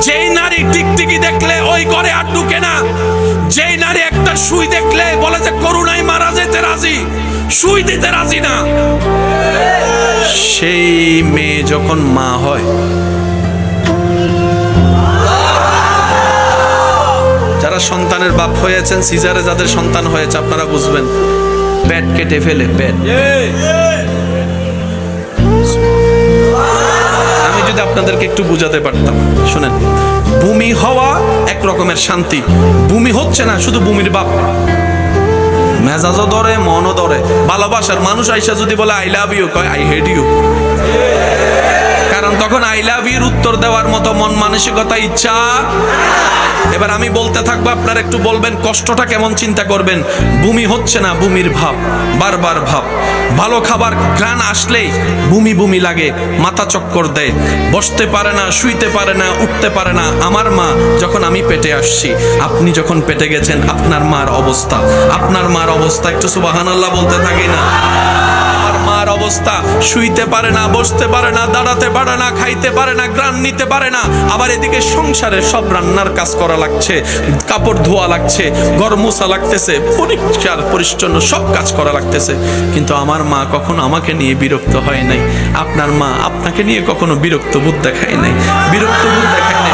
যেই নারী টিকটিকি দেখলে ওই ঘরে আর ঢুকে না। যেই নারী একটা সুই দেখলে বলে যে করুণায় মারা যেতে রাজি, সুই দিতে রাজি না, সেই মেয়ে যখন মা হয়, যারা সন্তানের বাপ হয়েছেন, সিজারে যাদের সন্তান হয়েছে আপনারা বুঝবেন, পেট কেটে ফেলে পেট। আমি যদি আপনাদেরকে একটু বুঝাতে পারতাম, শুনেন, ভূমি হওয়া এক রকমের শান্তি, ভূমি হচ্ছে না শুধু ভূমির বাপ, মেজাজও ধরে, মনও ধরে। ভালোবাসার মানুষ আইসা যদি বলে আই লাভ ইউ, কয় আই হেট ইউ। কারণ তখন আই লাভ ইউর উত্তর দেওয়ার মতো মন মানসিকতা, ইচ্ছা। এবার আমি বলতে থাকবো, আপনারা একটু বলবেন কষ্টটা কেমন, চিন্তা করবেন। ভূমি হচ্ছে না, ভূমির ভাব, বারবার ভাব। ভালো খাবার ঘ্রাণ আসলেই ভূমি ভূমি লাগে, মাথা চক্কর দেয়, বসতে পারে না, শুইতে পারে না, উঠতে পারে না। আমার মা যখন আমি পেটে আসছি, আপনি যখন পেটে গেছেন, আপনার মার অবস্থা, আপনার মার অবস্থা, একটু সুবহানাল্লাহ বলতে থাকি না। মার অবস্থা, শুইতে পারে না, বসতে পারে না, দাঁড়াতে পারে না, খাইতে পারে না, ঘ্রাণ নিতে পারে না। আবার এদিকে সংসারে সব রান্নার কাজ করা লাগছে, কাপড় ধোয়া লাগছে, ঘর মোছা লাগতেছে, পরিষ্কার পরিচ্ছন্ন সব কাজ করা লাগতেছে। কিন্তু আমার মা কখনো আমাকে নিয়ে বিরক্ত হয় নাই। আপনার মা আপনাকে নিয়ে কখনো বিরক্ত বোধ দেখায় নাই, বিরক্ত বোধ দেখায় নাই।